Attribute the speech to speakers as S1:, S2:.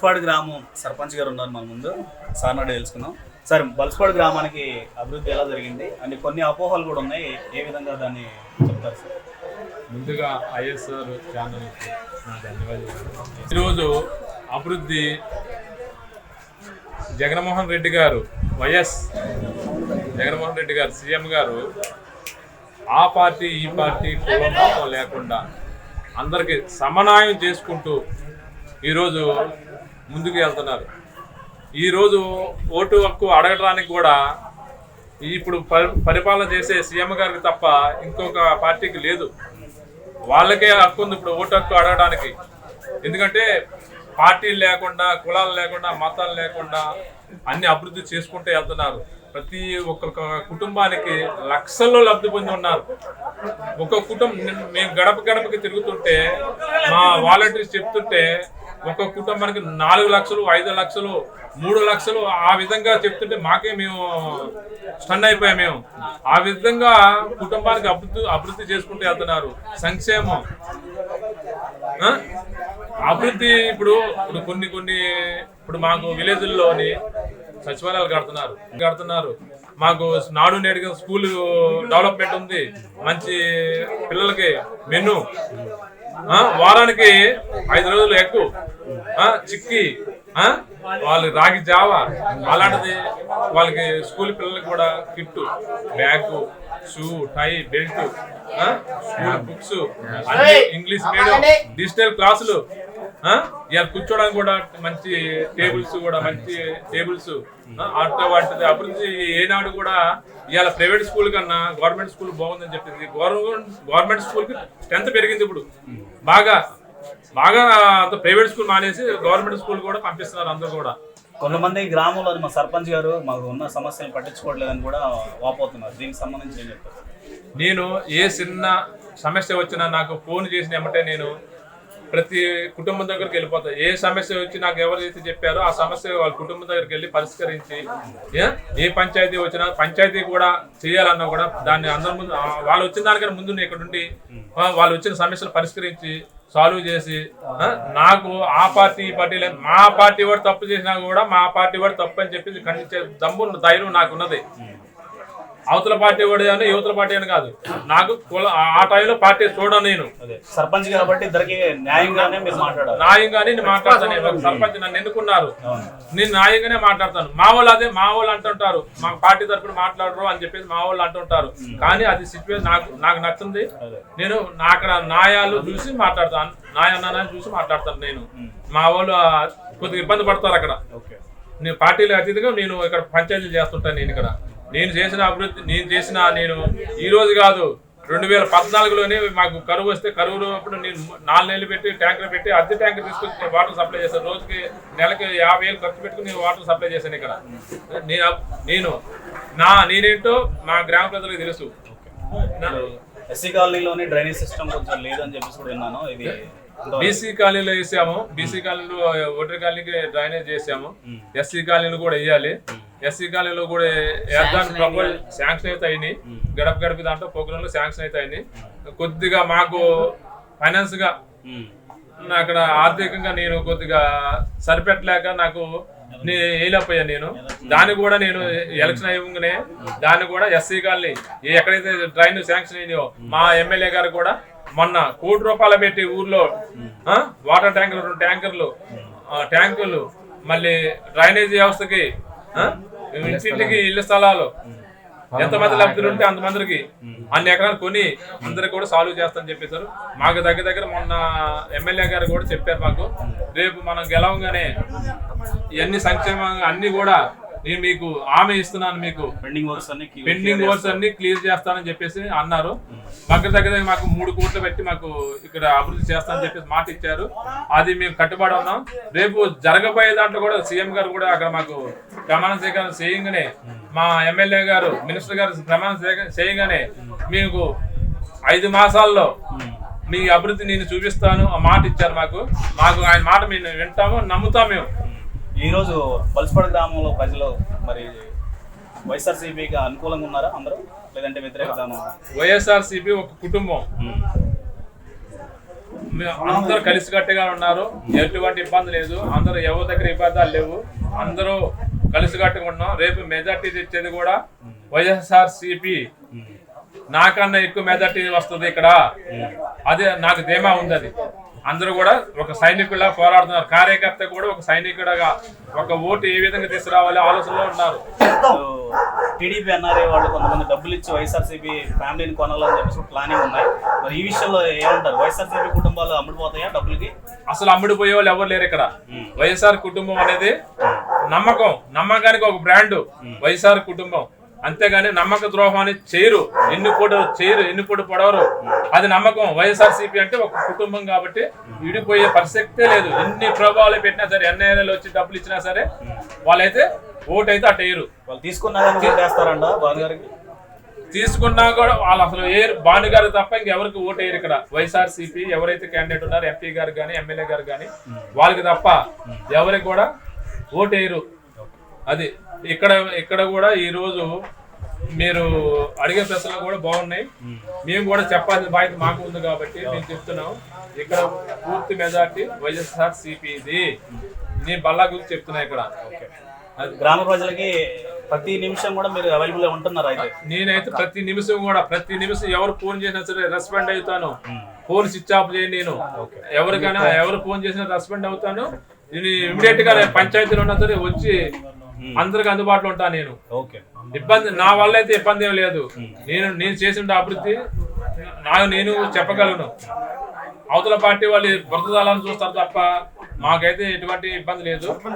S1: బల్స్పాడు గ్రామం సర్పంచ్ గారు ఉన్నారు మన ముందు, సార్ నాడు తెలుసుకుందాం. సార్, బల్స్పాడు గ్రామానికి అభివృద్ధి ఎలా జరిగింది అంటే కొన్ని అపోహలు కూడా ఉన్నాయి, ఏ విధంగా దాన్ని చెప్తారు సార్?
S2: ముందుగా ఐఎస్ఆర్ ఛానల్కి నా ధన్యవాదాలు. ఈరోజు అభివృద్ధి జగన్మోహన్ రెడ్డి గారు, జగన్మోహన్ రెడ్డి గారు సీఎం గారు ఆ పార్టీ ఈ పార్టీ కులం మతం లేకుండా అందరికీ సమన్వయం చేసుకుంటూ ఈరోజు ముందుకు వెళ్తున్నారు. ఈరోజు ఓటు హక్కు అడగడానికి కూడా ఇప్పుడు పరిపాలన చేసే సీఎం గారికి తప్ప ఇంకొక పార్టీకి లేదు. వాళ్ళకే హక్కు ఉంది ఇప్పుడు ఓటు హక్కు అడగడానికి. ఎందుకంటే పార్టీలు లేకుండా, కులాలు లేకుండా, మతాలు లేకుండా అన్ని అభివృద్ధి చేసుకుంటూ వెళ్తున్నారు. ప్రతి ఒక్కొక్క కుటుంబానికి లక్షల్లో లబ్ధి పొంది ఉన్నారు. ఒక్కొక్క కుటుంబం మేము గడప గడపకి తిరుగుతుంటే మా వాలంటీర్స్ చెప్తుంటే ఒక్కొక్క కుటుంబానికి 4 లక్షలు, 5 లక్షలు, 3 లక్షలు ఆ విధంగా చెప్తుంటే మాకే మేము స్టన్ అయిపోయాం. మేము ఆ విధంగా కుటుంబానికి అభివృద్ధి చేసుకుంటూ వెళ్తున్నారు. సంక్షేమం అభివృద్ధి ఇప్పుడు ఇప్పుడు మాకు విలేజ్ల్లోని సచివాలయాలు కడుతున్నారు. మాకు నాడు నేడు స్కూల్ డెవలప్మెంట్ ఉంది. మంచి పిల్లలకి మెను, వారానికి 5 రోజులు ఎగ్గు, చిక్కి, వాళ్ళకి రాగి జావా, అలాంటిది వాళ్ళకి స్కూల్ పిల్లలకి కూడా కిట్టు, బ్యాగ్, షూ, టై, బెల్ట్, స్కూల్ బుక్స్, అన్ని ఇంగ్లీష్ మీడియం, డిజిటల్ క్లాసులు, ఇవాళ కూర్చోడానికి కూడా మంచి టేబుల్స్ వాటి అభివృద్ధి ఏనాడు కూడా ఇవాళ ప్రైవేట్ స్కూల్ కన్నా గవర్నమెంట్ స్కూల్ బాగుందని చెప్పింది. గవర్నమెంట్ స్కూల్కి స్ట్రెంత్ పెరిగింది. ఇప్పుడు బాగా అంత ప్రైవేట్ స్కూల్ మానేసి గవర్నమెంట్ స్కూల్ కూడా పంపిస్తున్నారు అందరూ కూడా.
S1: కొంతమంది గ్రామంలో మా సర్పంచ్ గారు మాకు ఉన్న సమస్యలు పట్టించుకోవట్లేదని కూడా వాపోతున్నారు. దీనికి సంబంధించి ఏం చెప్తారు?
S2: నేను ఏ చిన్న సమస్య వచ్చినా నాకు ఫోన్ చేసిన ఏమంటే నేను ప్రతి కుటుంబం దగ్గరికి వెళ్ళిపోతా. ఏ సమస్య వచ్చి నాకు ఎవరైతే చెప్పారో ఆ సమస్య వాళ్ళ కుటుంబం దగ్గరికి వెళ్ళి పరిష్కరించి, ఏ పంచాయతీ వచ్చినా పంచాయతీ కూడా చేయాలన్నా కూడా దాన్ని అందరి ముందు వాళ్ళు వచ్చిన దానికన్నా ముందు ఇక్కడ ఉండి వాళ్ళు వచ్చిన సమస్యలు పరిష్కరించి సాల్వ్ చేసి, నాకు ఆ పార్టీ ఈ పార్టీ లేదు, మా పార్టీ వాడు తప్పు చేసినా కూడా మా పార్టీ వాడు తప్పు అని చెప్పి ఖండించే దమ్ము ధైర్యం నాకు ఉన్నది. అవతల పార్టీ వాడు అని యువతల పార్టీ అని కాదు, నాకు ఆ టైంలో పార్టీ చూడను. నేను
S1: సర్పంచ్ కాబట్టి ఇద్దరికి న్యాయంగానే
S2: నేను మాట్లాడతాను. సర్పంచ్ నన్ను ఎన్నుకున్నారు, నేను న్యాయంగానే మాట్లాడతాను. మా వాళ్ళు అంటుంటారు మా పార్టీ తరఫున మాట్లాడరు అని చెప్పేసి మా వాళ్ళు అంటుంటారు. కానీ అది సిచ్యువేషన్ నాకు నచ్చింది. నేను అక్కడ న్యాయాలు చూసి మాట్లాడతాను, న్యాయాన్ని చూసి మాట్లాడతాను. నేను మా వాళ్ళు కొద్దిగా ఇబ్బంది పడతారు అక్కడ. నేను పార్టీలు అతీతంగా నేను ఇక్కడ పంచాయతీలు చేస్తుంటాను. నేను చేసిన అభివృద్ధి నేను ఈ రోజు కాదు, 2014లోనే మాకు కరువు వస్తే కరువు అప్పుడు నేను 4 నెలలు పెట్టి ట్యాంకర్ పెట్టి అద్దె ట్యాంకర్ తీసుకొచ్చి వాటర్ సప్లై చేశాను. రోజుకి నెలకి 50,000 ఖర్చు పెట్టుకుని నేను వాటర్ సప్లై చేశాను. ఇక్కడ నేనేంటో మా గ్రామ ప్రజలకు తెలుసు.
S1: ఎస్సీ కాలనీలోని డ్రైనేజ్ సిస్టమ్ కొంచెం లేదని చెప్పేసి కూడా విన్నాను. ఇది
S2: బీసీ కాలనీలో వేసాము. బీసీ కాలనీలో ఓటర్ కాలనీకి డ్రైనేజ్ చేసాము. ఎస్సీ కాలనీలో కూడా వేయాలి. ఎస్సీ కాలనీలో కూడా వేద్దానికి ప్రపోజల్ శాంక్షన్ అయితే అయినాయి. గడప దాంట్లో ప్రోగ్రాంలో శాంక్షన్ అయితే అయినాయి. కొద్దిగా మాకు ఫైనాన్స్ గా అక్కడ ఆర్థికంగా నేను కొద్దిగా సరిపెట్టలేక నాకు వేయలేకపోయాను. నేను దాన్ని కూడా నేను ఎలక్షన్ అయ్యగానే దాన్ని కూడా ఎస్సీ కాలనీ ఎక్కడైతే డ్రైన్ శాంక్షన్ అయినాయో మా ఎమ్మెల్యే గారు కూడా మొన్న ₹1 కోటి పెట్టి ఊర్లో వాటర్ ట్యాంకులు 2 ట్యాంకులు మళ్ళీ డ్రైనేజీ వ్యవస్థకి ఇంటింటికి ఇళ్ల స్థలాలు ఎంతమంది లబ్ధులు ఉంటే అంతమందికి అన్ని ఎకరాలు కొని అందరికి కూడా సాల్వ్ చేస్తామని చెప్పేశారు. మాకు దగ్గర మొన్న ఎమ్మెల్యే గారు కూడా చెప్పారు మాకు, రేపు మనం గెలవగానే ఇవన్నీ సంక్షేమంగా అన్ని కూడా నేను మీకు హామీ ఇస్తున్నాను, మీకు పెండింగ్ వర్క్స్ అన్ని క్లియర్ చేస్తానని చెప్పేసి అన్నారు. దగ్గర మాకు 3 కోట్లు పెట్టి మాకు ఇక్కడ అభివృద్ధి చేస్తానని చెప్పేసి మాట ఇచ్చారు. అది మేము కట్టుబడి ఉన్నాం. రేపు జరగబోయే దాంట్లో కూడా సీఎం గారు కూడా అక్కడ మాకు ప్రమాణ స్వీకారం చేయగానే మా ఎమ్మెల్యే గారు మినిస్టర్ గారు ప్రమాణ చేయగానే మీకు 5 మాసాల్లో మీ అభివృద్ధి నేను చూపిస్తాను ఆ మాట ఇచ్చారు. మాకు ఆయన మాట మేము వింటాము, నమ్ముతాం. మేము
S1: ఈరోజు బల్స్పాడు గ్రామంలో ప్రజలు మరి వైఎస్ఆర్సీపీకి అనుకూలంగా ఉన్నారా అందరూ, లేదంటే వ్యతిరేకత?
S2: వైఎస్ఆర్సీపీ ఒక కుటుంబం. అందరూ కలిసికట్టుగా ఉన్నారు, ఎటువంటి ఇబ్బంది లేదు, అందరూ ఎవరి దగ్గర ఇబ్బందాలు లేవు, అందరూ కలిసికట్టుగా ఉన్నాం. రేపు మెజార్టీ తెచ్చేది కూడా వైఎస్ఆర్సీపీ నాకన్నా ఎక్కువ మెజార్టీ వస్తుంది ఇక్కడ, అదే నాకు ధీమా ఉంది. అది అందరూ కూడా ఒక సైనికుడిలా పోరాడుతున్నారు, కార్యకర్త కూడా ఒక సైనికుడిగా ఒక ఓటు ఏ విధంగా తీసుకురావాలి ఆలోచనలో ఉన్నారు.
S1: టీడీపీ ఎన్ఆర్ఐ వాళ్ళు కొంతమంది డబ్బులు ఇచ్చి వైఎస్ఆర్సీపీ ఫ్యామిలీని కొనాలని చెప్పేసి ప్లానింగ్ ఉన్నాయి. మరి ఈ విషయంలో ఏమంటారు? వైఎస్ఆర్సీపీ కుటుంబాలు అమ్ముడుపోతాయా డబ్బులకి?
S2: అసలు అమ్ముడుపోయే వాళ్ళు ఎవరు లేరు ఇక్కడ. వైఎస్ఆర్ కుటుంబం అనేది నమ్మకానికి ఒక బ్రాండ్ వైఎస్ఆర్ కుటుంబం, అంతేగాని నమ్మక ద్రోహాన్ని చేయరు, ఎన్ని పూట పొడవరు. అది నమ్మకం. వైఎస్ఆర్సీపీ అంటే ఒక కుటుంబం కాబట్టి విడిపోయే పరిస్థితే లేదు. ఎన్ని ప్రభావాలు పెట్టినా సరే, ఎన్ఐఏలు వచ్చి డబ్బులు ఇచ్చినా సరే వాళ్ళైతే ఓటు అయితే అటు వేయరు.
S1: వాళ్ళు తీసుకున్నారంట భానుగారికి,
S2: తీసుకున్నా కూడా వాళ్ళు అసలు భానుగారు తప్ప ఇంకెవరికి ఓటు వేయరు ఇక్కడ. వైఎస్ఆర్సీపీ ఎవరైతే క్యాండిడేట్ ఉన్నారో ఎంపీ గారు కానీ ఎమ్మెల్యే గారు కానీ వాళ్ళకి తప్ప ఎవరికి కూడా ఓటు వేయరు. అది ఇక్కడ కూడా ఈ రోజు మీరు అడిగే ప్రశ్నలు కూడా బాగున్నాయి. మేము కూడా చెప్పాల్సిన బాధ్యత మాకు ఉంది కాబట్టి మేము చెప్తున్నాం. ఇక్కడ పూర్తి మెజార్టీ వైఎస్ఆర్సీపీది. నేను బల్లా గురించి చెప్తున్నా. ఇక్కడ
S1: గ్రామ ప్రజలకి ప్రతి నిమిషం కూడా మీరు అవైలబుల్ ఉంటున్నారు. అయితే
S2: నేనైతే ప్రతి నిమిషం ఎవరు ఫోన్ చేసినా సరే రెస్పాండ్ అవుతాను. ఫోన్ స్విచ్ ఆఫ్ చేయను నేను. ఎవరికైనా ఎవరు ఫోన్ చేసినా రెస్పాండ్ అవుతాను. నేను ఇమీడియట్ గా పంచాయతీలో ఉన్నా సరే వచ్చి అందరికి అందుబాటులో ఉంటాను నేను. ఇబ్బంది నా వల్ల అయితే ఇబ్బంది ఏం లేదు. నేను చేసిన అభివృద్ధి నేను చెప్పగలను. అవతల పార్టీ వాళ్ళు బురదలాలను చూస్తారు తప్ప మాకైతే ఎటువంటి ఇబ్బంది లేదు.